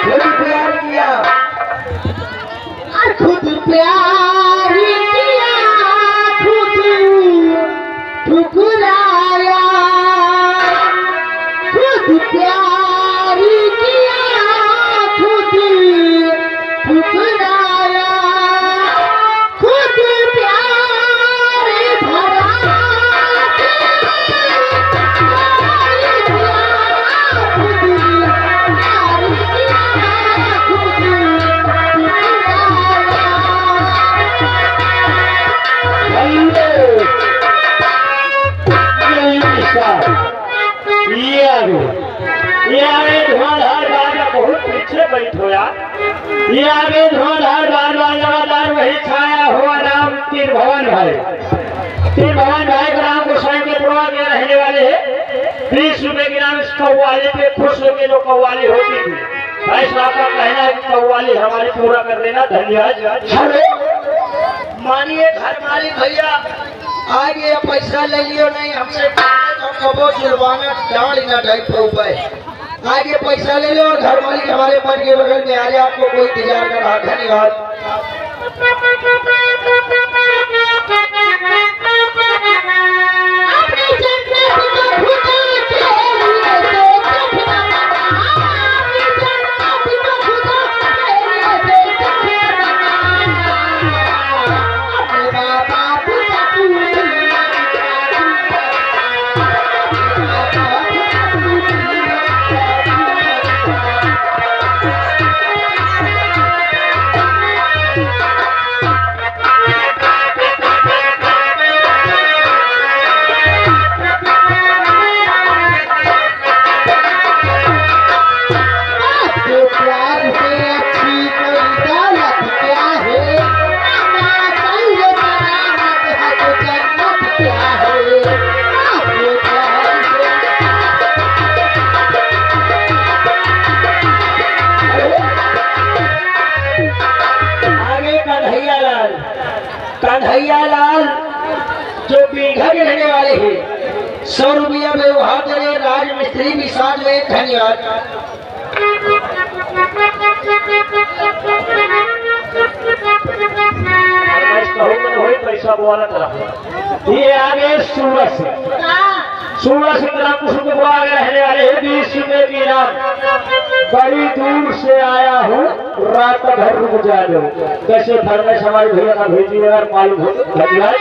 खुद प्यार किया, खुद प्यार किया, खुद ठुकराया, खुद प्यार किया, खुद ठुकराया, खुद प्यार भरा बहुत पीछे बैठो यार। ये आगे धुआंधार बार बार लगातार वही छाया हुआ नाम तीर भवन भाई। तीर भवन भाई का नाम गोसाई के पुरवा में रहने वाले हैं। 20 रुपए के नाम इस कव्वाली पे खुश होकर जो कव्वाली होती थी, भाई साहब का कहना है कि कव्वाली हमारी पूरा कर देना। धन्यवाद। मानिए घर मालिक भैया, आगे पैसा ले लियो नहीं हमसे, कबो जुर्माना डाल ना 250 रुपए। आगे पैसा ले लो और घर मालिक हमारे मन के बगल में आ जाए, आपको कोई इंतजार कर रहा। धन्यवाद। कन्हैया लाल जो बीघा के रहने वाले हैं, 100 रुपया व्यवहार करे। राज मिस्त्री भी साथ में। धन्यवाद। पैसा बोला तरफ ये आगे सूरज से तरह कुछ आगे रहने वाले हैं। 20 रुपए की नाम। बड़ी दूर से आया हूँ, रात भर रुक जा दो। कैसे फरमाइश हमारे भैया का भेजिए अगर मालूम हो। धन्यवाद।